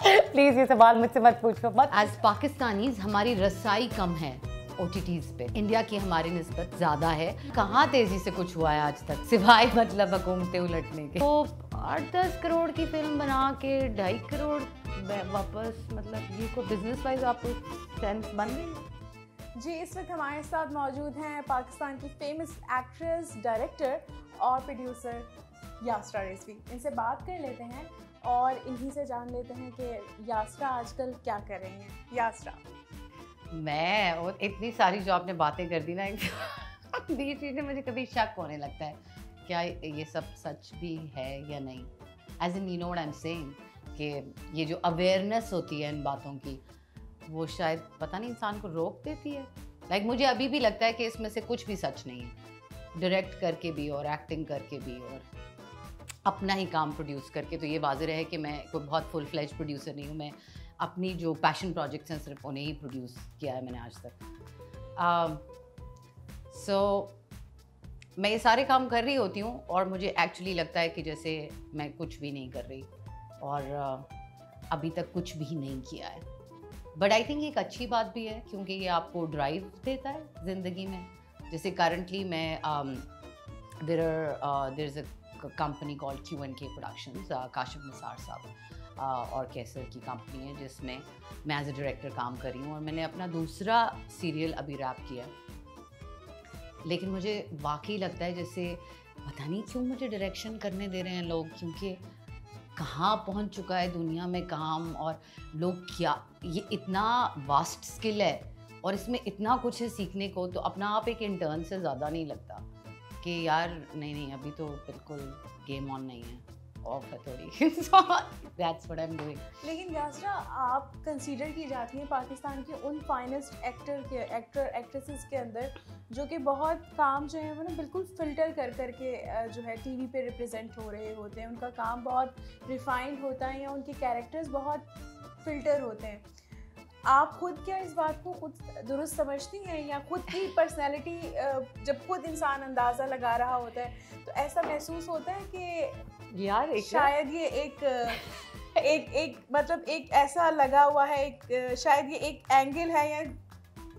Please ये सवाल मुझसे मत पूछो मत। एज पाकिस्तानीज हमारी रसाई कम है OTTs पे, इंडिया की हमारी निस्बत ज़्यादा है। कहाँ तेज़ी से कुछ हुआ है आज तक सिवाय मतलब हुकूमतें उलटने के। तो 8-10 करोड़ की फिल्म बना के 2.5 करोड़ वापस, मतलब ये को बिजनेस वाइज आपको सेंस बन गई। जी, इस वक्त हमारे साथ मौजूद हैं पाकिस्तान की फेमस एक्ट्रेस, डायरेक्टर और प्रोड्यूसर यास्रा रिजवी। इनसे बात कर लेते हैं और इन्हीं से जान लेते हैं कि यास्रा आजकल क्या कर रही हैं। यास्रा, मैं और इतनी सारी जो आपने बातें कर दी ना बीच में मुझे कभी शक होने लगता है क्या ये सब सच भी है या नहीं। As in you know what I am saying कि ये जो अवेयरनेस होती है इन बातों की, वो शायद पता नहीं इंसान को रोक देती है। लाइक मुझे अभी भी लगता है कि इसमें से कुछ भी सच नहीं है। डायरेक्ट करके भी और एक्टिंग करके भी और अपना ही काम प्रोड्यूस करके, तो ये वाज़ेह है कि मैं कोई बहुत फुल फ्लेज प्रोड्यूसर नहीं हूँ। मैं अपनी जो पैशन प्रोजेक्ट्स हैं सिर्फ उन्हें ही प्रोड्यूस किया है मैंने आज तक। सो मैं ये सारे काम कर रही होती हूँ और मुझे एक्चुअली लगता है कि जैसे मैं कुछ भी नहीं कर रही और अभी तक कुछ भी नहीं किया है। बट आई थिंक एक अच्छी बात भी है क्योंकि ये आपको ड्राइव देता है ज़िंदगी में। जैसे करंटली मैं there is a company called Q&K productions, Kashif Nisar sahab और कैसर की कंपनी है जिसमें मैं एज ए डायरेक्टर काम कर रही हूँ और मैंने अपना दूसरा सीरियल अभी रैप किया। लेकिन मुझे वाकई लगता है जैसे पता नहीं क्यों मुझे डायरेक्शन करने दे रहे हैं लोग, क्योंकि कहाँ पहुँच चुका है दुनिया में काम और लोग क्या, ये इतना वास्ट स्किल है और इसमें इतना कुछ है सीखने को। तो अपना आप एक इंटर्न से ज़्यादा नहीं लगता कि यार नहीं अभी तो बिल्कुल गेम ऑन नहीं है, ऑफ है थोड़ी। So that's what I am doing. लेकिन यास्रा, आप कंसीडर की जाती हैं पाकिस्तान के उन फाइनेस्ट एक्ट्रेसेस के अंदर जो कि बहुत काम जो है वो ना बिल्कुल फ़िल्टर कर के जो है टीवी पे रिप्रेजेंट हो रहे होते हैं। उनका काम बहुत रिफाइंड होता है या उनके कैरेक्टर्स बहुत फ़िल्टर होते हैं। आप खुद क्या इस बात को खुद दुरुस्त समझती हैं या खुद की पर्सनैलिटी जब खुद इंसान अंदाज़ा लगा रहा होता है तो ऐसा महसूस होता है कि यार शायद ये एक मतलब एक ऐसा लगा हुआ है, एक शायद ये एक एंगल है या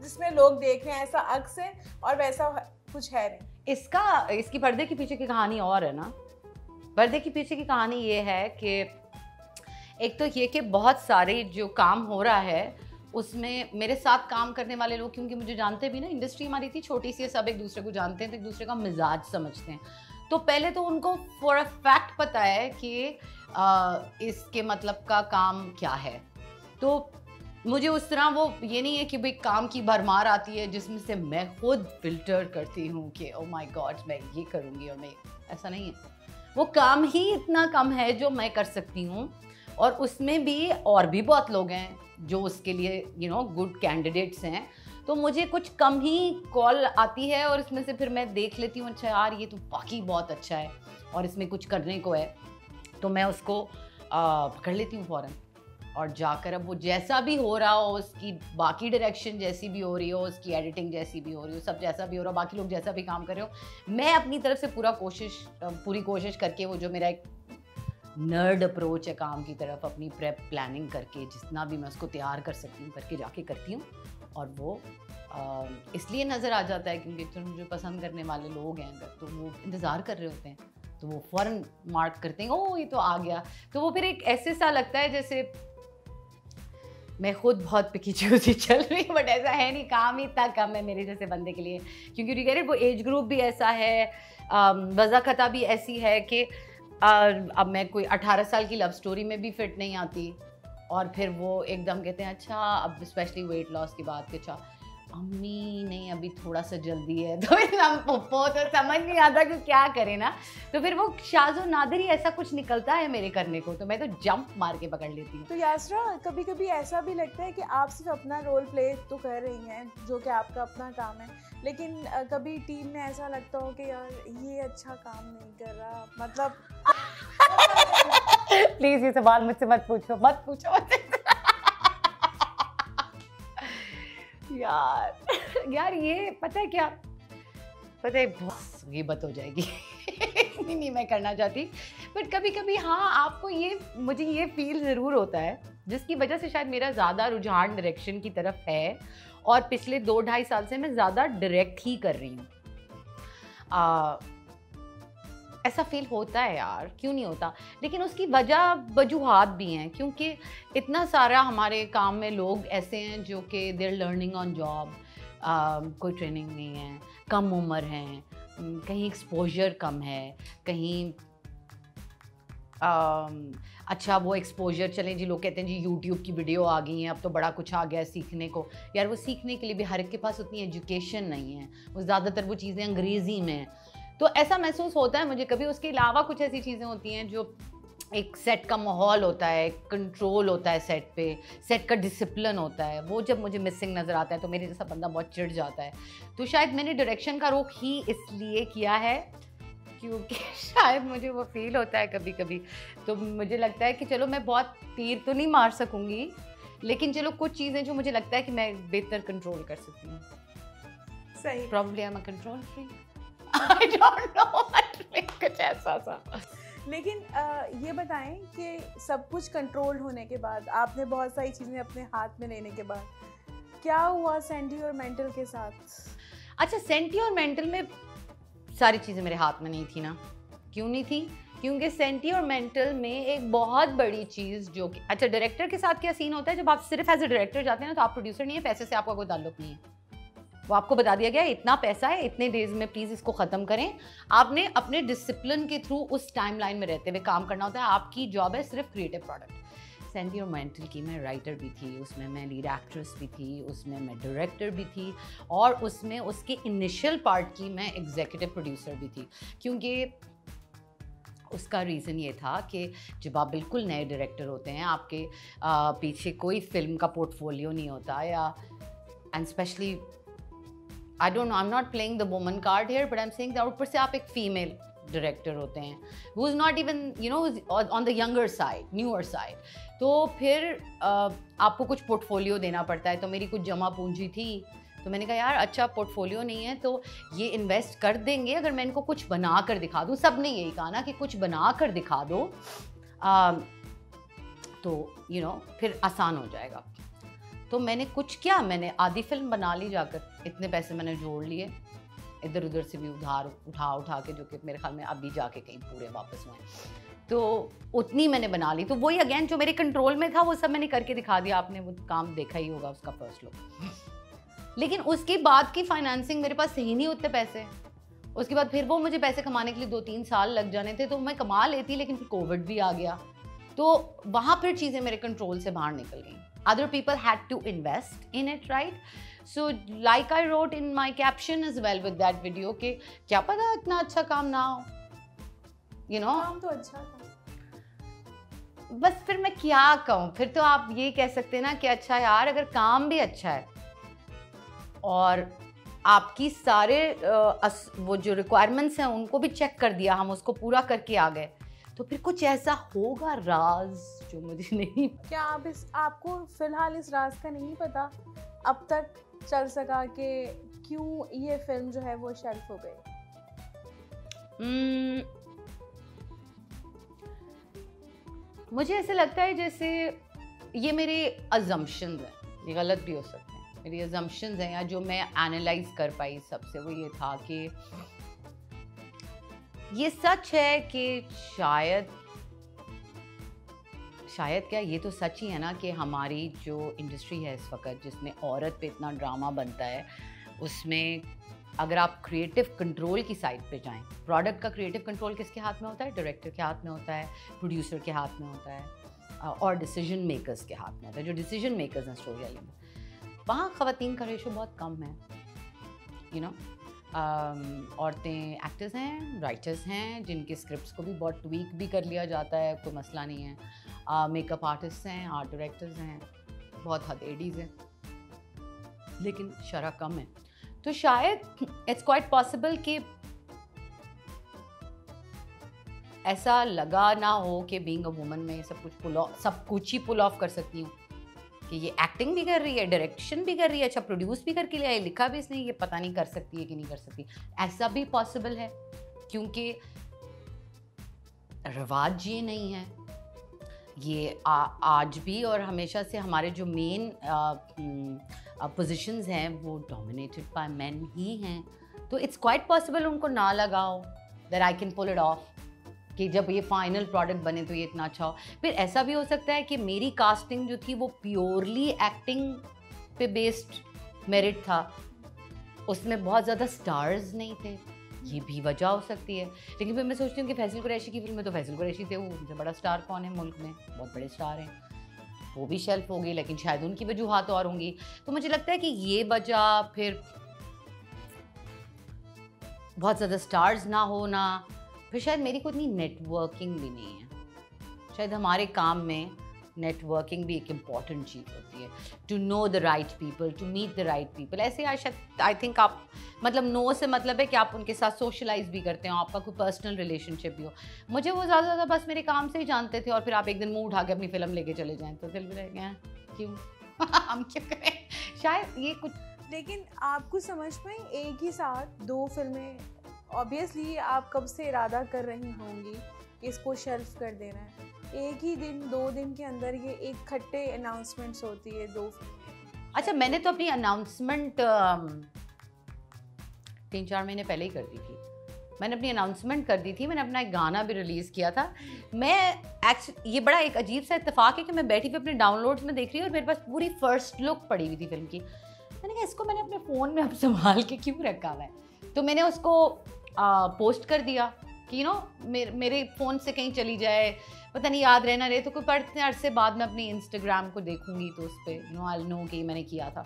जिसमें लोग देख रहे हैं, ऐसा अक्स है और वैसा कुछ है नहीं। इसकी पर्दे के पीछे की कहानी और है ना। पर्दे के पीछे की कहानी ये है कि एक तो ये कि बहुत सारे जो काम हो रहा है उसमें मेरे साथ काम करने वाले लोग, क्योंकि मुझे जानते भी ना, इंडस्ट्री हमारी इतनी छोटी सी है, सब एक दूसरे को जानते हैं तो एक दूसरे का मिजाज समझते हैं। तो पहले तो उनको फॉर अ फैक्ट पता है कि इसके मतलब का काम क्या है। तो मुझे उस तरह वो ये नहीं है कि भाई काम की भरमार आती है जिसमें से मैं खुद फिल्टर करती हूँ कि ओ माय गॉड मैं ये करूँगी और मैं, ऐसा नहीं है। वो काम ही इतना कम है जो मैं कर सकती हूँ और उसमें भी और भी बहुत लोग हैं जो उसके लिए गुड कैंडिडेट्स हैं। तो मुझे कुछ कम ही कॉल आती है और इसमें से फिर मैं देख लेती हूँ अच्छा यार ये तो वाकई बहुत अच्छा है और इसमें कुछ करने को है, तो मैं उसको पकड़ लेती हूँ फ़ौरन और जाकर अब वो जैसा भी हो रहा हो, उसकी बाकी डायरेक्शन जैसी भी हो रही हो, उसकी एडिटिंग जैसी भी हो रही हो, सब जैसा भी हो रहा हो, बाकी लोग जैसा भी काम कर रहे हो, मैं अपनी तरफ से पूरी कोशिश करके वो जो मेरा एक नर्ड अप्रोच है काम की तरफ, अपनी प्रेप प्लानिंग करके जितना भी मैं उसको तैयार कर सकती हूँ करके जाके करती हूँ। और वो इसलिए नज़र आ जाता है क्योंकि तो मुझे पसंद करने वाले लोग हैं अगर, तो वो इंतज़ार कर रहे होते हैं तो वो फ़ौरन मार्क करते हैं ओ ये तो आ गया। तो वो फिर एक ऐसे सा लगता है जैसे मैं खुद बहुत पिकी चूज़ी चल रही हूँ, बट ऐसा है नहीं, काम ही इतना कम है मेरे जैसे बंदे के लिए, क्योंकि वो एज ग्रुप भी ऐसा है, वज़ाख़ता भी ऐसी है कि अब मैं कोई 18 साल की लव स्टोरी में भी फिट नहीं आती। और फिर वो एकदम कहते हैं अच्छा, अब स्पेशली वेट लॉस की बात, कि अच्छा अम्मी नहीं अभी थोड़ा सा जल्दी है, तो हम पप्पो तो समझ नहीं आता कि क्या करें ना। तो फिर वो शाज़ो नादिर ही ऐसा कुछ निकलता है मेरे करने को, तो मैं तो जंप मार के पकड़ लेती हूँ। तो यास्रा, कभी कभी ऐसा भी लगता है कि आप सिर्फ अपना रोल प्ले तो कर रही हैं जो कि आपका अपना काम है, लेकिन कभी टीम में ऐसा लगता हो कि यार ये अच्छा काम नहीं कर रहा, मतलब प्लीज ये सवाल मुझसे मत पूछो यार ये पता है क्या, पता है बहुत गीबत हो जाएगी इतनी नहीं मैं करना चाहती, बट कभी कभी हाँ आपको ये, मुझे ये फील ज़रूर होता है, जिसकी वजह से शायद मेरा ज़्यादा रुझान डायरेक्शन की तरफ है, और पिछले 2-2.5 साल से मैं ज़्यादा डायरेक्ट ही कर रही हूँ। ऐसा फील होता है यार, क्यों नहीं होता, लेकिन उसकी वजूहात भी हैं, क्योंकि इतना सारा हमारे काम में लोग ऐसे हैं जो कि देर लर्निंग ऑन जॉब, कोई ट्रेनिंग नहीं है, कम उम्र हैं, कहीं एक्सपोजर कम है, कहीं अच्छा वो एक्सपोजर, चलें जी, लोग कहते हैं जी यूट्यूब की वीडियो आ गई हैं, अब तो बड़ा कुछ आ गया है सीखने को। यार वो सीखने के लिए भी हर एक के पास उतनी एजुकेशन नहीं है, वो ज़्यादातर वो चीज़ें अंग्रेज़ी में हैं, तो ऐसा महसूस होता है मुझे कभी। उसके अलावा कुछ ऐसी चीज़ें होती हैं जो एक सेट का माहौल होता है, कंट्रोल होता है सेट पे, सेट का डिसिप्लिन होता है, वो जब मुझे मिसिंग नज़र आता है तो मेरे जैसा बंदा बहुत चिढ़ जाता है। तो शायद मैंने डायरेक्शन का रुख ही इसलिए किया है क्योंकि शायद मुझे वो फील होता है कभी कभी, तो मुझे लगता है कि चलो मैं बहुत तीर तो नहीं मार सकूँगी, लेकिन चलो कुछ चीज़ें जो मुझे लगता है कि मैं बेहतर कंट्रोल कर सकती हूँ। सही। Probably I am a control freak, I don't know, कुछ ऐसा सा। लेकिन ये बताएं कि सब कुछ कंट्रोल होने के बाद, आपने बहुत सारी चीज़ें अपने हाथ में लेने के बाद, क्या हुआ सैंडी और मेंटल के साथ? अच्छा, सैंडी और मेंटल में सारी चीज़ें मेरे हाथ में नहीं थी ना। क्यों नहीं थी? क्योंकि सैंडी और मेंटल में एक बहुत बड़ी चीज़ जो कि, अच्छा डायरेक्टर के साथ क्या सीन होता है, जब आप सिर्फ एज ए डायरेक्टर जाते हैं ना, तो आप प्रोड्यूसर नहीं है, पैसे से आपका कोई ताल्लुक नहीं है। वो आपको बता दिया गया है इतना पैसा है, इतने डेज में प्लीज़ इसको ख़त्म करें। आपने अपने डिसिप्लिन के थ्रू उस टाइमलाइन में रहते हुए काम करना होता है। आपकी जॉब है सिर्फ क्रिएटिव प्रोडक्ट। सैंडी और मेंटल की मैं राइटर भी थी, उसमें मैं लीड एक्ट्रेस भी थी, उसमें मैं डायरेक्टर भी थी, और उसमें उसके इनिशियल पार्ट की मैं एग्जीक्यूटिव प्रोड्यूसर भी थी। क्योंकि उसका रीज़न ये था कि जब आप बिल्कुल नए डायरेक्टर होते हैं, आपके पीछे कोई फिल्म का पोर्टफोलियो नहीं होता, या and specially I don't know, I'm not playing the woman card here, but I'm saying that ऊपर से आप एक फीमेल डायरेक्टर होते हैं, who is not even, you know, on the younger side, newer side, तो फिर आपको कुछ पोर्टफोलियो देना पड़ता है। तो मेरी कुछ जमा पूंजी थी, तो मैंने कहा यार अच्छा पोर्टफोलियो नहीं है तो ये इन्वेस्ट कर देंगे अगर मैं इनको कुछ बना कर दिखा दूँ। सब ने यही कहा ना कि कुछ बना कर दिखा दो, तो you know, फिर आसान हो जाएगा। तो मैंने कुछ किया, मैंने आधी फिल्म बना ली जाकर, इतने पैसे मैंने जोड़ लिए, इधर उधर से भी उधार उठा के, जो कि मेरे ख्याल में अभी जाके कहीं पूरे वापस हुए, तो उतनी मैंने बना ली। तो वही अगेन जो मेरे कंट्रोल में था वो सब मैंने करके दिखा दिया। आपने वो काम देखा ही होगा, उसका फर्स्ट लुक। लेकिन उसके बाद की फाइनेंसिंग मेरे पास सही नहीं उतने पैसे, उसके बाद फिर वो मुझे पैसे कमाने के लिए 2-3 साल लग जाने थे, तो मैं कमा लेती, लेकिन फिर कोविड भी आ गया, तो वहाँ फिर चीज़ें मेरे कंट्रोल से बाहर निकल गई। Other people had to invest in it, right? So like I wrote in my caption as well with that video कि क्या पता इतना अच्छा काम ना हो, you know? काम तो अच्छा था। बस फिर मैं क्या कहूँ, फिर तो आप ये कह सकते हैं ना कि अच्छा यार अगर काम भी अच्छा है और आपकी सारे वो जो रिक्वायरमेंट्स हैं उनको भी चेक कर दिया, हम उसको पूरा करके आ गए, तो फिर कुछ ऐसा होगा राज जो मुझे नहीं। क्या आपको फिलहाल इस राज का नहीं पता अब तक चल सका कि क्यों ये फिल्म जो है वो शेल्फ हो गई? मुझे ऐसे लगता है जैसे ये मेरे अजम्पशंस हैं, ये गलत भी हो सकते हैं, मेरी अजम्पशंस हैं, या जो मैं एनालाइज कर पाई सबसे वो ये था कि ये सच है कि शायद क्या ये तो सच ही है ना कि हमारी जो इंडस्ट्री है इस वक्त, जिसमें औरत पे इतना ड्रामा बनता है, उसमें अगर आप क्रिएटिव कंट्रोल की साइड पे जाएं, प्रोडक्ट का क्रिएटिव कंट्रोल किसके हाथ में होता है? डायरेक्टर के हाथ में होता है, प्रोड्यूसर के हाथ में होता है, और डिसीजन मेकर्स के हाथ में होता है। जो डिसीजन मेकर्स हैं स्टोरी टेलिंग में, वहाँ ख़वातीन का रेशो बहुत कम है, यू नो। औरतें एक्टर्स हैं, राइटर्स हैं, जिनके स्क्रिप्ट्स को भी बहुत ट्वीक भी कर लिया जाता है, कोई मसला नहीं है। मेकअप आर्टिस्ट हैं, आर्ट डायरेक्टर्स हैं, बहुत हद एडीज़ हैं, लेकिन शरह कम है। तो शायद इट्स क्वाइट पॉसिबल कि ऐसा लगा ना हो कि बीइंग अ वुमन में सब कुछ ही पुल ऑफ कर सकती हूँ, कि ये एक्टिंग भी कर रही है, डायरेक्शन भी कर रही है, अच्छा प्रोड्यूस भी करके लिया है, लिखा भी इसने, ये पता नहीं कर सकती है कि नहीं कर सकती। ऐसा भी पॉसिबल है, क्योंकि रिवाज ये नहीं है, ये आज भी और हमेशा से हमारे जो मेन पोजीशंस हैं वो डोमिनेटेड बाय मेन ही हैं। तो इट्स क्वाइट पॉसिबल उनको ना लगाओ that I can pull it off, कि जब ये फाइनल प्रोडक्ट बने तो ये इतना अच्छा हो। फिर ऐसा भी हो सकता है कि मेरी कास्टिंग जो थी वो प्योरली एक्टिंग पे बेस्ड मेरिट था, उसमें बहुत ज़्यादा स्टार्स नहीं थे, ये भी वजह हो सकती है। लेकिन फिर मैं सोचती हूँ कि फैसल कुरैशी की फिल्म में तो फैसल कुरैशी थे, वो उनसे बड़ा स्टार कौन है मुल्क में, बहुत बड़े स्टार हैं, वो भी शेल्फ हो गई, लेकिन शायद उनकी वजूहात और होंगी। तो मुझे लगता है कि ये वजह, फिर बहुत ज़्यादा स्टार्स ना होना, फिर शायद मेरी को इतनी नेटवर्किंग भी नहीं है। शायद हमारे काम में नेटवर्किंग भी एक इम्पॉर्टेंट चीज़ होती है, to know the right people, to meet the right people. ऐसे आई थिंक आप मतलब नो से मतलब है कि आप उनके साथ सोशलाइज भी करते हो, आपका कोई पर्सनल रिलेशनशिप भी हो। मुझे वो ज़्यादा बस मेरे काम से ही जानते थे, और फिर आप एक दिन मुंह उठा के अपनी फिल्म लेके चले जाएँ तो दिल भी रह गया क्यों हम क्यों करें, शायद ये कुछ। लेकिन आपको समझ में एक ही साथ 2 फिल्में, ऑब्वियसली आप कब से इरादा कर रही होंगी कि इसको शेल्फ कर देना है, एक ही दिन 2 दिन के अंदर ये एक खट्टे अनाउंसमेंट्स होती है 2। अच्छा, मैंने तो अपनी अनाउंसमेंट 3-4 महीने पहले ही कर दी थी। मैंने अपनी अनाउंसमेंट कर दी थी, मैंने अपना एक गाना भी रिलीज़ किया था। ये बड़ा एक अजीब सा इत्तेफाक है कि मैं बैठी हुई अपने डाउनलोड्स में देख रही हूँ और मेरे पास पूरी फर्स्ट लुक पड़ी हुई थी फिल्म की। मैंने कहा इसको मैंने अपने फ़ोन में अब संभाल के क्यों रखा हुआ है, तो मैंने उसको पोस्ट कर दिया कि मेरे फ़ोन से कहीं चली जाए, पता नहीं याद रहना रहे, तो कोई पढ़ते अरसे बाद में अपनी इंस्टाग्राम को देखूंगी तो उस पर आई नो कि मैंने किया था।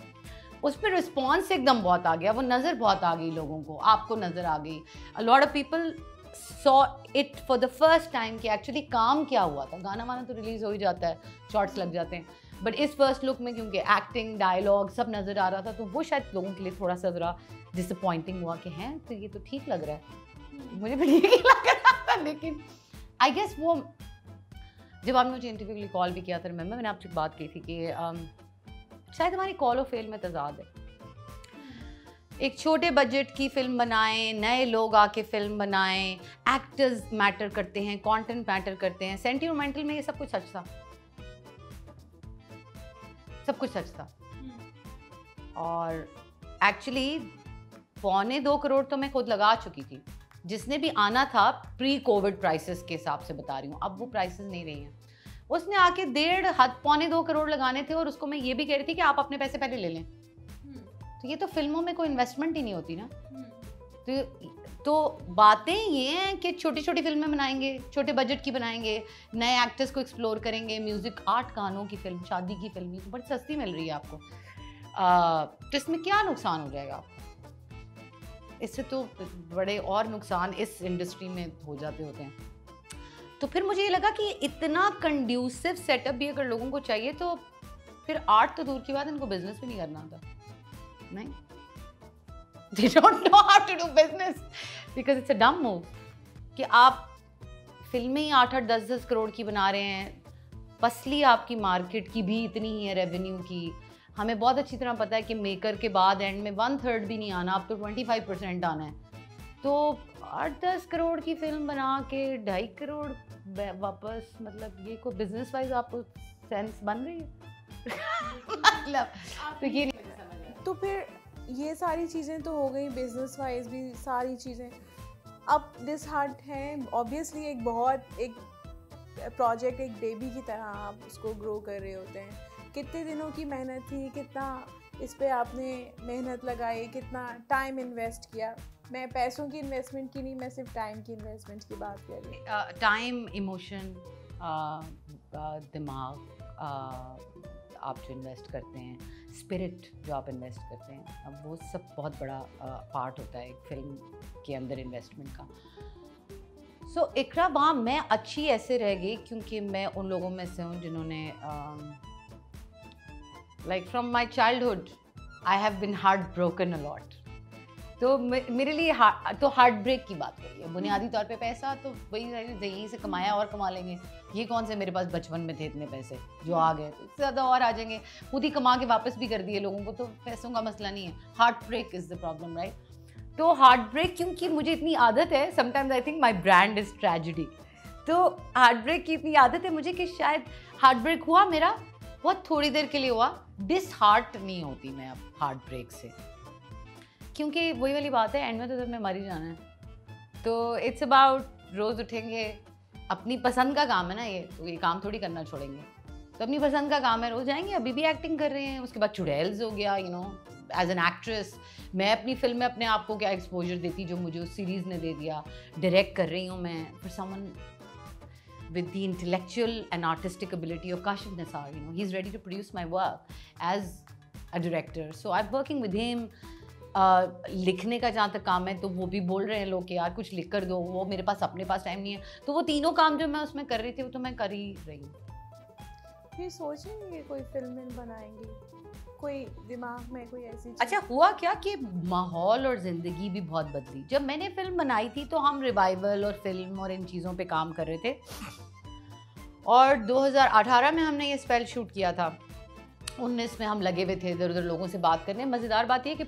उस पर रिस्पॉन्स एकदम बहुत आ गया, वो नज़र बहुत आ गई लोगों को, आपको नज़र आ गई। A lot of people saw it for the first time कि एक्चुअली काम क्या हुआ था। गाना वाना तो रिलीज़ हो ही जाता है, शॉर्ट्स लग जाते हैं, बट इस फर्स्ट लुक में क्योंकि एक्टिंग, डायलॉग सब नज़र आ रहा था, तो वो शायद लोगों के लिए थोड़ा सा ज़रा डिसअपॉइंटिंग हुआ कि हैं तो ये तो ठीक लग रहा है, मुझे भी ठीक ही लग रहा था। लेकिन आई गेस वो जब आपने मुझे इंटरव्यू के लिए कॉल भी किया था, रिमेंबर मैंने आपसे बात की थी कि शायद हमारी कॉल और फेल में तजाद है। एक छोटे बजट की फिल्म बनाएं, नए लोग आके फिल्म बनाएं, एक्टर्स मैटर करते हैं, कंटेंट मैटर करते हैं, सेंटिमेंटल में ये सब कुछ सच था, सब कुछ सच था। और एक्चुअली 1.25 करोड़ तो मैं खुद लगा चुकी थी, जिसने भी आना था प्री कोविड प्राइसेस के हिसाब से बता रही हूँ, अब वो प्राइसेस नहीं रही हैं। उसने आके 1.5-2 करोड़ लगाने थे, और उसको मैं ये भी कह रही थी कि आप अपने पैसे पहले ले लें। तो ये तो फिल्मों में कोई इन्वेस्टमेंट ही नहीं होती ना। तो बातें ये हैं कि छोटी छोटी फिल्में बनाएंगे, छोटे बजट की बनाएंगे, नए एक्टर्स को एक्सप्लोर करेंगे, म्यूज़िक 8 गानों की फिल्म, शादी की फिल्म, तो बड़ी सस्ती मिल रही है आपको, तो इसमें क्या नुकसान हो जाएगा आपको? इससे तो बड़े और नुकसान इस इंडस्ट्री में हो जाते होते हैं। तो फिर मुझे ये लगा कि इतना कंड्यूसिव सेटअप भी अगर लोगों को चाहिए, तो फिर आर्ट तो दूर की बात, इनको बिजनेस भी नहीं करना आता। नहीं, they don't know how to do business because it's a dumb move कि आप फिल्में ही 8-8, 10-10 करोड़ की बना रहे हैं, पसली आपकी मार्केट की भी इतनी ही है रेवेन्यू की। हमें बहुत अच्छी तरह पता है कि मेकर के बाद एंड में 1/3 भी नहीं आना, अब तो 25% आना है। तो 8-10 करोड़ की फिल्म बना के 2.5 करोड़ वापस, मतलब ये कोई बिजनेस वाइज आपको सेंस बन रही है? मतलब तो ये तो फिर ये सारी चीज़ें तो हो गई, बिजनेस वाइज भी सारी चीज़ें। अब दिस हार्ट है ऑब्वियसली एक प्रोजेक्ट, एक बेबी की तरह आप उसको ग्रो कर रहे होते हैं। कितने दिनों की मेहनत थी, कितना इस पे आपने मेहनत लगाई, कितना टाइम इन्वेस्ट किया। मैं पैसों की इन्वेस्टमेंट की नहीं, मैं सिर्फ टाइम की इन्वेस्टमेंट की बात कर रही हूँ। टाइम, इमोशन, दिमाग आप जो इन्वेस्ट करते हैं, स्पिरिट जो आप इन्वेस्ट करते हैं, अब वो सब बहुत बड़ा पार्ट होता है एक फिल्म के अंदर इन्वेस्टमेंट का। सो इकरा वहाँ मैं अच्छी ऐसे रह गई क्योंकि मैं उन लोगों में से हूँ जिन्होंने like from my childhood I have been heart broken a lot. तो मेरे लिए तो हार्ट ब्रेक की बात करिए, बुनियादी तौर पे पैसा तो वही यहीं से कमाया और कमा लेंगे, ये कौन से मेरे पास बचपन में थे इतने पैसे जो आ गए, तो इससे ज़्यादा और आ जाएंगे, खुद ही कमा के वापस भी कर दिए लोगों को, तो पैसों का मसला नहीं है। Heart break is the problem, right? तो हार्ट ब्रेक क्योंकि मुझे इतनी आदत है, sometimes I think my brand is tragedy, तो हार्ट ब्रेक की इतनी आदत है मुझे कि शायद हार्ट ब्रेक हुआ मेरा, बहुत थोड़ी देर के लिए हुआ, डिसहार्ट नहीं होती मैं अब हार्ट ब्रेक से, क्योंकि वही वाली बात है, एंड में तो जब मैं मर ही जाना है। तो इट्स अबाउट रोज़ उठेंगे, अपनी पसंद का काम है ना ये, तो ये काम थोड़ी करना छोड़ेंगे, तो अपनी पसंद का काम है, रोज़ जाएंगे। अभी भी एक्टिंग कर रहे हैं, उसके बाद चुड़ैल्स हो गया, you know, as an actress मैं अपनी फिल्म में अपने आप को क्या एक्सपोजर देती जो मुझे उस सीरीज़ ने दे दिया। डायरेक्ट कर रही हूँ मैं for someone with the intellectual and artistic ability of Kashif Nisar, you know, he's ready to produce my work as a director, so I'm working with him. लिखने का जहाँ तक काम है तो वो भी बोल रहे हैं लोग कि यार कुछ लिख कर दो, वो मेरे पास अपने पास टाइम नहीं है, तो वो तीनों काम जो मैं उसमें कर रही थी वो तो मैं कर ही रही हूँ। ये सोचेंगे कोई फिल्म बनाएंगी, कोई दिमाग में कोई ऐसी चीज़? अच्छा, हुआ क्या कि माहौल और ज़िंदगी भी बहुत बदली। जब मैंने फिल्म बनाई थी तो हम रिवाइवल और फिल्म और इन चीज़ों पे काम कर रहे थे, और 2018 में हमने ये स्पेल शूट किया था, 19 में हम लगे हुए थे इधर उधर लोगों से बात करने। मज़ेदार बात ये कि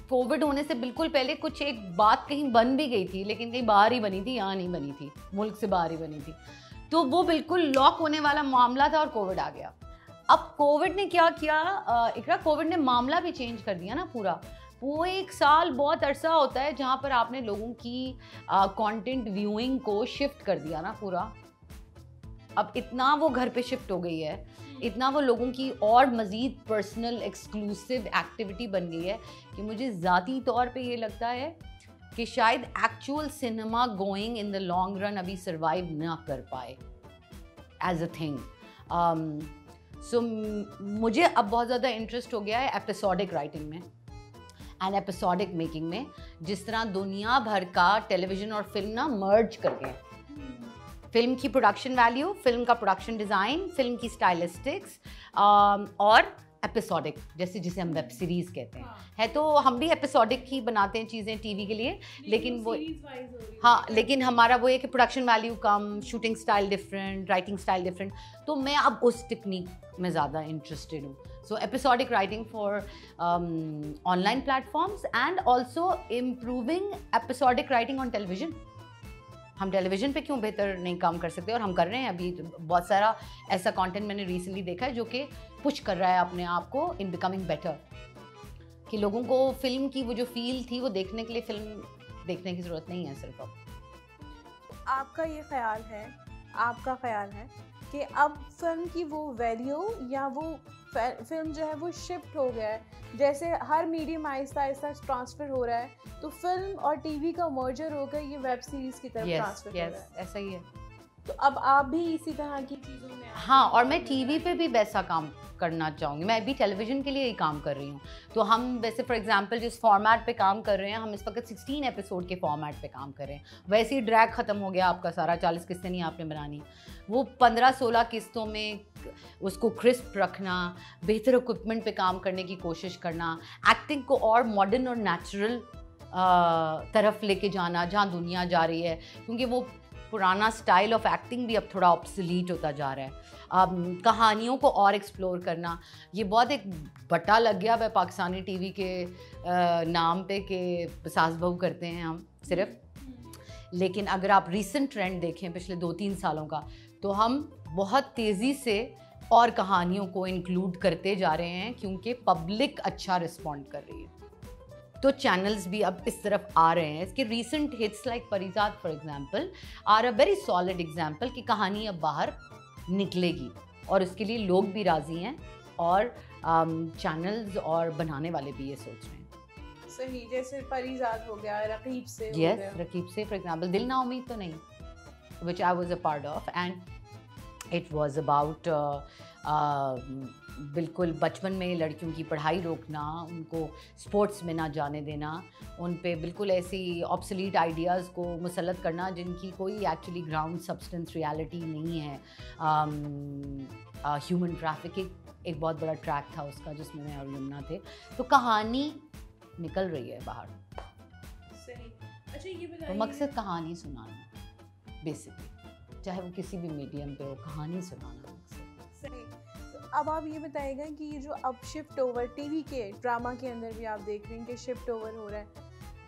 कोविड होने से बिल्कुल पहले कुछ एक बात कहीं बन भी गई थी, लेकिन कहीं बाहर ही बनी थी, यहाँ नहीं बनी थी, मुल्क से बाहर ही बनी थी, तो वो बिल्कुल लॉक होने वाला मामला था और कोविड आ गया। अब कोविड ने क्या किया इकरा, कोविड ने मामला भी चेंज कर दिया ना पूरा। वो एक साल बहुत अरसा होता है जहाँ पर आपने लोगों की कंटेंट व्यूइंग को शिफ्ट कर दिया ना पूरा। अब इतना वो घर पे शिफ्ट हो गई है, इतना वो लोगों की और मज़ीद पर्सनल एक्सक्लूसिव एक्टिविटी बन गई है कि मुझे ज़ाती तौर पे ये लगता है कि शायद actual cinema going in the long run अभी सर्वाइव ना कर पाए एज अ थिंग। सो मुझे अब बहुत ज़्यादा इंटरेस्ट हो गया है एपिसोडिक राइटिंग में एंड एपिसोडिक मेकिंग में, जिस तरह दुनिया भर का टेलीविज़न और फिल्म ना मर्ज कर गए। फिल्म की प्रोडक्शन वैल्यू, फिल्म का प्रोडक्शन डिज़ाइन, फिल्म की स्टाइलिस्टिक्स और एपिसोडिक, जैसे जिसे हम वेब सीरीज़ कहते हैं, है तो हम भी एपिसोडिक ही बनाते हैं चीज़ें टीवी के लिए, लेकिन वो हाँ, लेकिन हमारा वो है कि प्रोडक्शन वैल्यू कम, shooting style different, writing style different, तो मैं अब उस टेक्निक में ज़्यादा इंटरेस्टेड हूँ। So episodic writing for online platforms and also improving episodic writing on television. हम टेलीविज़न पे क्यों बेहतर नहीं काम कर सकते, और हम कर रहे हैं। अभी बहुत सारा ऐसा कंटेंट मैंने रिसेंटली देखा है जो कि पुश कर रहा है अपने आप को इन बिकमिंग बेटर, कि लोगों को फिल्म की वो जो फील थी वो देखने के लिए फिल्म देखने की ज़रूरत नहीं है सिर्फ। अब आपका ये ख्याल है, आपका ख्याल है कि अब फिल्म की वो वैल्यू या वो फिल्म जो है वो शिफ्ट हो गया है, जैसे हर मीडियम आहिस्ता आहिस्ता ट्रांसफ़र हो रहा है, तो फिल्म और टीवी का मर्जर होकर ये वेब सीरीज़ की तरफ ट्रांसफ़र हो रहा है। ऐसा ही है। तो अब आप भी इसी तरह की चीज़ों में हाँ, और मैं टीवी पे भी वैसा काम करना चाहूँगी। मैं अभी टेलीविज़न के लिए ही काम कर रही हूँ, तो हम वैसे फॉर एग्जांपल जिस फॉर्मेट पे काम कर रहे हैं, हम इस वक्त 16 एपिसोड के फॉर्मेट पे काम कर रहे हैं। वैसे ही ड्रैग ख़त्म हो गया आपका सारा, 40 किस्तें नहीं आपने बनानी, वो 15-16 किस्तों में उसको क्रिस्प रखना, बेहतर इक्विपमेंट पे काम करने की कोशिश करना, एक्टिंग को और मॉडर्न और नेचुरल तरफ लेके जाना जहाँ दुनिया जा रही है, क्योंकि वो पुराना स्टाइल ऑफ एक्टिंग भी अब थोड़ा ऑब्सोलीट होता जा रहा है। अब कहानियों को और एक्सप्लोर करना, ये बहुत एक बट्टा लग गया है पाकिस्तानी टीवी के नाम पे कि सास बहू करते हैं हम सिर्फ। लेकिन अगर आप रीसेंट ट्रेंड देखें पिछले 2-3 सालों का, तो हम बहुत तेज़ी से और कहानियों को इंक्लूड करते जा रहे हैं, क्योंकि पब्लिक अच्छा रिस्पॉन्ड कर रही है, तो चैनल्स भी अब इस तरफ आ रहे हैं। इसके recent hits like Parijat for example are a very solid example कि कहानी अब बाहर निकलेगी, और उसके लिए लोग भी राज़ी हैं, और चैनल्स और बनाने वाले भी ये सोच रहे हैं। सही, जैसे परिजात हो गया, रकीब से हो यस, गया। रकीब से फॉर एग्जांपल, दिल ना उम्मीद तो नहीं, which I was a part of, and it was about बिल्कुल बचपन में लड़कियों की पढ़ाई रोकना, उनको स्पोर्ट्स में ना जाने देना, उन पे बिल्कुल ऐसी ऑब्सोलीट आइडियाज़ को मुसल्लत करना जिनकी कोई एक्चुअली ग्राउंड सब्सटेंस रियलिटी नहीं है। ह्यूमन ट्रैफिकिंग एक बहुत बड़ा ट्रैक था उसका, जिसमें मैं और यमुना थे, तो कहानी निकल रही है बाहर। सही। अच्छा, ये तो बताइए, मकसद कहानी सुनाना बेसिकली, चाहे वो किसी भी मीडियम पे हो, कहानी सुनाना मकसद। सही। तो अब आप ये बताइएगा कि ये जो अब शिफ्ट ओवर टीवी के ड्रामा के अंदर भी आप देख रहे हैं कि शिफ्ट ओवर हो रहा है,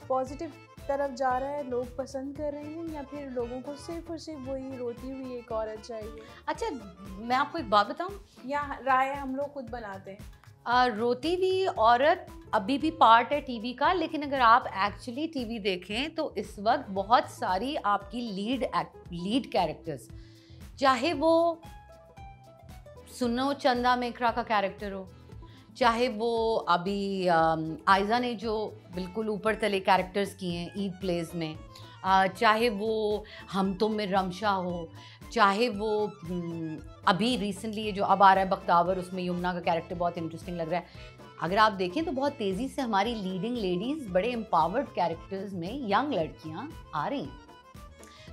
पॉजिटिव तरफ जा रहा है, लोग पसंद कर रहे हैं, या फिर लोगों को सिर्फ और सिर्फ वही रोती हुई एक औरत चाहिए? अच्छा, मैं आपको एक बात बताऊं, या राय हम लोग खुद बनाते हैं? रोती हुई औरत अभी भी पार्ट है टीवी का, लेकिन अगर आप एक्चुअली टीवी देखें तो इस वक्त बहुत सारी आपकी लीड कैरेक्टर्स, चाहे वो सुनो चंदा मेकरा का कैरेक्टर हो, चाहे वो अभी आयजा ने जो बिल्कुल ऊपर तले कैरेक्टर्स किए हैं ईद प्लेस में, चाहे वो हम तुम में रमशा हो, चाहे वो अभी रिसेंटली ये जो अब आ रहा है बख्तावर, उसमें यमुना का कैरेक्टर बहुत इंटरेस्टिंग लग रहा है। अगर आप देखें तो बहुत तेज़ी से हमारी लीडिंग लेडीज़ बड़े एम्पावर्ड कैरेक्टर्स में यंग लड़कियां आ रही हैं।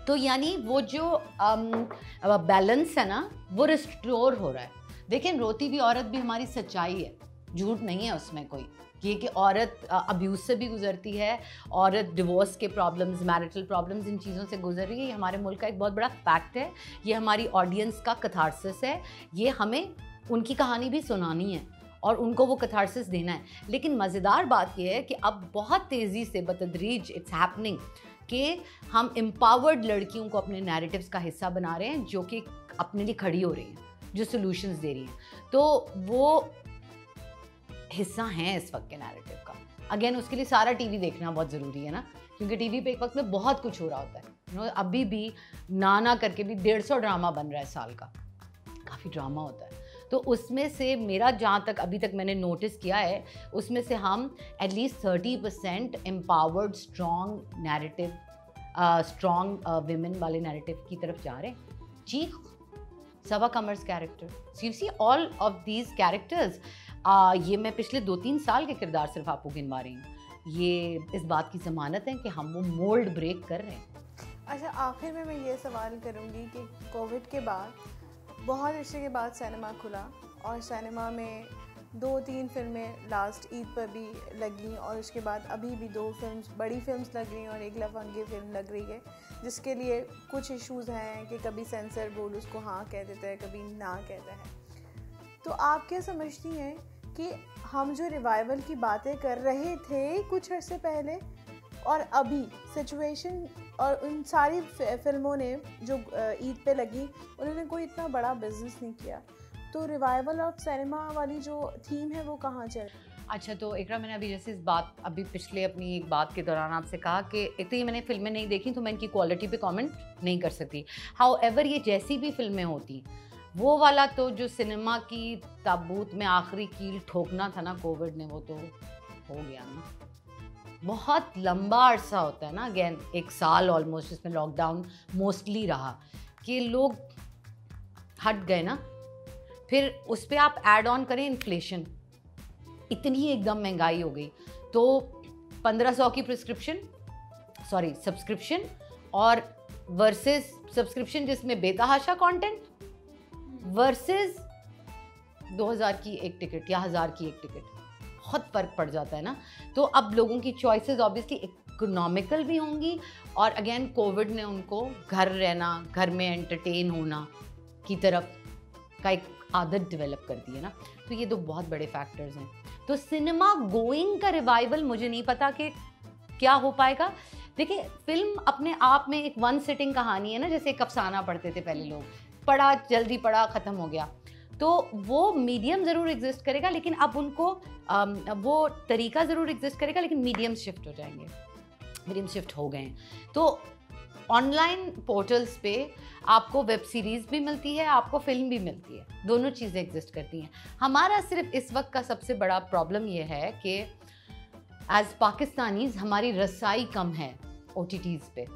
तो यानी वो जो बैलेंस है ना वो रिस्टोर हो रहा है। देखें, रोती हुई औरत भी हमारी सच्चाई है, झूठ नहीं है उसमें कोई। ये कि औरत अब्यूज़ से भी गुजरती है, औरत डिवोर्स के प्रॉब्लम्स, मैरिटल प्रॉब्लम्स, इन चीज़ों से गुजर रही है। ये हमारे मुल्क का एक बहुत बड़ा फैक्ट है, ये हमारी ऑडियंस का कैथारसिस है, ये हमें उनकी कहानी भी सुनानी है और उनको वो कैथारसिस देना है। लेकिन मज़ेदार बात यह है कि अब बहुत तेज़ी से बतदरीज इट्स हैपनिंग कि हम एम्पावर्ड लड़कियों को अपने नैरेटिव्स का हिस्सा बना रहे हैं, जो कि अपने लिए खड़ी हो रही हैं, जो सॉल्यूशंस दे रही हैं। तो वो हिस्सा हैं इस वक्त के नैरेटिव का। अगेन उसके लिए सारा टीवी देखना बहुत ज़रूरी है ना, क्योंकि टीवी पे एक वक्त में बहुत कुछ हो रहा होता है। अभी भी ना करके भी 150 ड्रामा बन रहा है साल का, काफ़ी ड्रामा होता है। तो उसमें से मेरा जहाँ तक अभी तक मैंने नोटिस किया है, उसमें से हम at least 30% empowered strong narrative, strong women वाले नैरेटिव की तरफ जा रहे हैं। Cheekh, Saba Qamar's character, see see all of these characters, ये मैं पिछले 2-3 साल के किरदार सिर्फ आपको गिनवा रही हूँ। ये इस बात की ज़मानत है कि हम वो मोल्ड ब्रेक कर रहे हैं। अच्छा, आखिर में मैं ये सवाल करूँगी कि कोविड के बाद, बहुत अर्से के बाद सिनेमा खुला और सिनेमा में 2-3 फिल्में लास्ट ईद पर भी लगी, और उसके बाद अभी भी 2 फिल्म्स, बड़ी फिल्म्स लग रही हैं और एक लफंगी फिल्म लग रही है, जिसके लिए कुछ इश्यूज़ हैं कि कभी सेंसर बोर्ड उसको हाँ कह देता है, कभी ना कहता है। तो आप क्या समझती हैं कि हम जो रिवाइवल की बातें कर रहे थे कुछ अर्से पहले और अभी सिचुएशन और उन सारी फिल्मों ने जो ईद पे लगी, उन्होंने कोई इतना बड़ा बिजनेस नहीं किया, तो रिवाइवल ऑफ सिनेमा वाली जो थीम है वो कहाँ चल? अच्छा, तो इकरा, मैंने अभी जैसे इस बात अभी पिछले अपनी एक बात के दौरान आपसे कहा कि इतनी मैंने फिल्में नहीं देखी तो मैं इनकी क्वालिटी पे कमेंट नहीं कर सकती। हाउएवर ये जैसी भी फिल्में होती, वो वाला तो जो सिनेमा की ताबूत में आखिरी कील ठोकना था ना कोविड ने, वो तो हो गया ना। बहुत लंबा अरसा होता है ना, अगेन 1 साल ऑलमोस्ट, जिसमें लॉकडाउन मोस्टली रहा, कि लोग हट गए ना। फिर उस पर आप ऐड ऑन करें इन्फ्लेशन, इतनी एकदम महंगाई हो गई, तो 1500 की सब्सक्रिप्शन और वर्सेस सब्सक्रिप्शन जिसमें बेतहाशा कंटेंट वर्सेस 2000 की एक टिकट या 1000 की एक टिकट, बहुत फ़र्क पड़ जाता है ना। तो अब लोगों की चॉइसेस ऑब्वियसली इकोनॉमिकल भी होंगी, और अगेन कोविड ने उनको घर रहना, घर में एंटरटेन होना की तरफ का एक आदत डेवलप कर दी है ना। तो ये 2 बहुत बड़े फैक्टर्स हैं। तो सिनेमा गोइंग का रिवाइवल मुझे नहीं पता कि क्या हो पाएगा। देखिए, फिल्म अपने आप में एक 1 सिटिंग कहानी है ना, जैसे एक अफसाना पढ़ते थे पहले लोग, पढ़ा, जल्दी पढ़ा, ख़त्म हो गया। तो वो मीडियम ज़रूर एग्जिस्ट करेगा, लेकिन अब उनको वो तरीका ज़रूर एग्जिस्ट करेगा, लेकिन मीडियम शिफ्ट हो जाएंगे, मीडियम शिफ्ट हो गए हैं। तो ऑनलाइन पोर्टल्स पे आपको वेब सीरीज़ भी मिलती है, आपको फिल्म भी मिलती है, दोनों चीज़ें एग्जिस्ट करती हैं। हमारा सिर्फ इस वक्त का सबसे बड़ा प्रॉब्लम ये है कि एज़ पाकिस्तानीज़ हमारी रसाई कम है OTTs पे,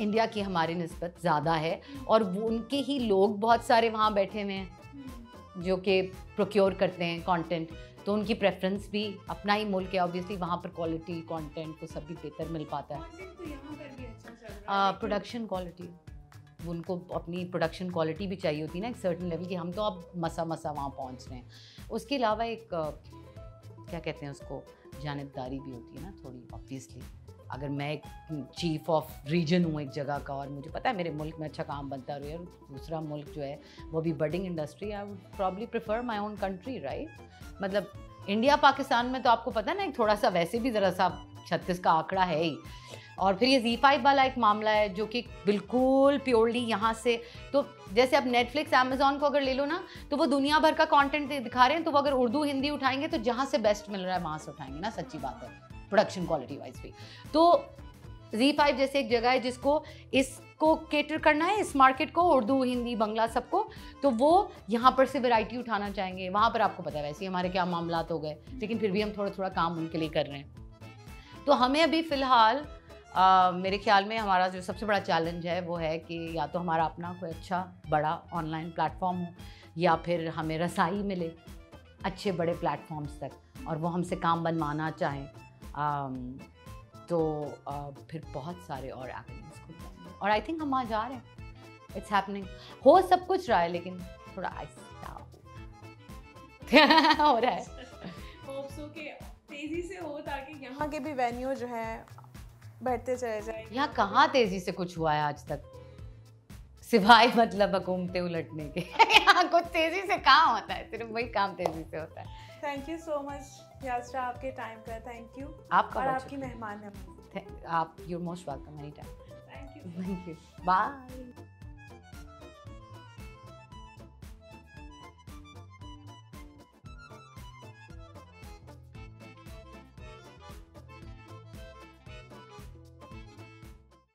इंडिया की हमारी निस्बत ज़्यादा है, और वो उनके ही लोग बहुत सारे वहाँ बैठे हुए हैं जो कि प्रोक्योर करते हैं कंटेंट, तो उनकी प्रेफरेंस भी अपना ही मुल्क है, ऑब्वियसली वहाँ पर क्वालिटी कंटेंट वो सब भी बेहतर मिल पाता है। प्रोडक्शन क्वालिटी, उनको अपनी प्रोडक्शन क्वालिटी भी चाहिए होती है ना एक सर्टेन लेवल की, हम तो अब मसा वहाँ पहुँच रहे हैं। उसके अलावा एक क्या कहते हैं उसको, जानिबदारी भी होती है ना थोड़ी, ऑब्वियसली। अगर मैं एक चीफ ऑफ रीजन हूँ एक जगह का, और मुझे पता है मेरे मुल्क में अच्छा काम बनता रहे, और दूसरा मुल्क जो है वो भी budding industry, I would probably prefer my own country, right. मतलब इंडिया पाकिस्तान में तो आपको पता है ना, एक थोड़ा सा वैसे भी ज़रा सा 36 का आंकड़ा है ही। और फिर ये Z5 वाला एक मामला है जो कि बिल्कुल प्योरली यहाँ से, तो जैसे अब नेटफ्लिक्स अमेजोन को अगर ले लो ना, तो वो दुनिया भर का कंटेंट दिखा रहे हैं, तो वो अगर उर्दू हिंदी उठाएंगे तो जहाँ से बेस्ट मिल रहा है वहाँ से उठाएंगे ना, सच्ची बात है, प्रोडक्शन क्वालिटी वाइज भी। तो Z5 जैसे एक जगह है जिसको इसको केटर करना है, इस मार्केट को, उर्दू हिंदी बांग्ला सबको, तो वो यहाँ पर से वैरायटी उठाना चाहेंगे। वहाँ पर आपको पता है वैसे हमारे क्या मामलात हो गए, लेकिन फिर भी हम थोड़ा थोड़ा काम उनके लिए कर रहे हैं। तो हमें अभी फ़िलहाल मेरे ख्याल में हमारा जो सबसे बड़ा चैलेंज है वो है कि या तो हमारा अपना कोई अच्छा बड़ा ऑनलाइन प्लेटफॉर्म हो, या फिर हमें रसाई मिले अच्छे बड़े प्लेटफॉर्म्स तक, और वो हमसे काम बनवाना चाहें, तो फिर बहुत सारे और एवेन्यूज खुल जाएंगे। और आई थिंक हम वहाँ जा रहे हैं, इट्स हैपनिंग। हो सब कुछ रहा है लेकिन थोड़ा आहिस्ता हो रहा है। होप सो कि तेजी से हो ताकि यहाँ के भी वेन्यू जो है बढ़ते चले जाए। यहाँ कहाँ तेजी से कुछ हुआ है आज तक, सिवाय मतलब हुकूमतें उलटने के। यहाँ कुछ तेजी से कहाँ होता है, सिर्फ वही काम तेजी से होता है। थैंक यू सो मच यास्रा, आपके टाइम का थैंक यू। आपका और बहुत आपकी मेहमान है। आप, you're most welcome anytime. Thank you. Thank you. Bye.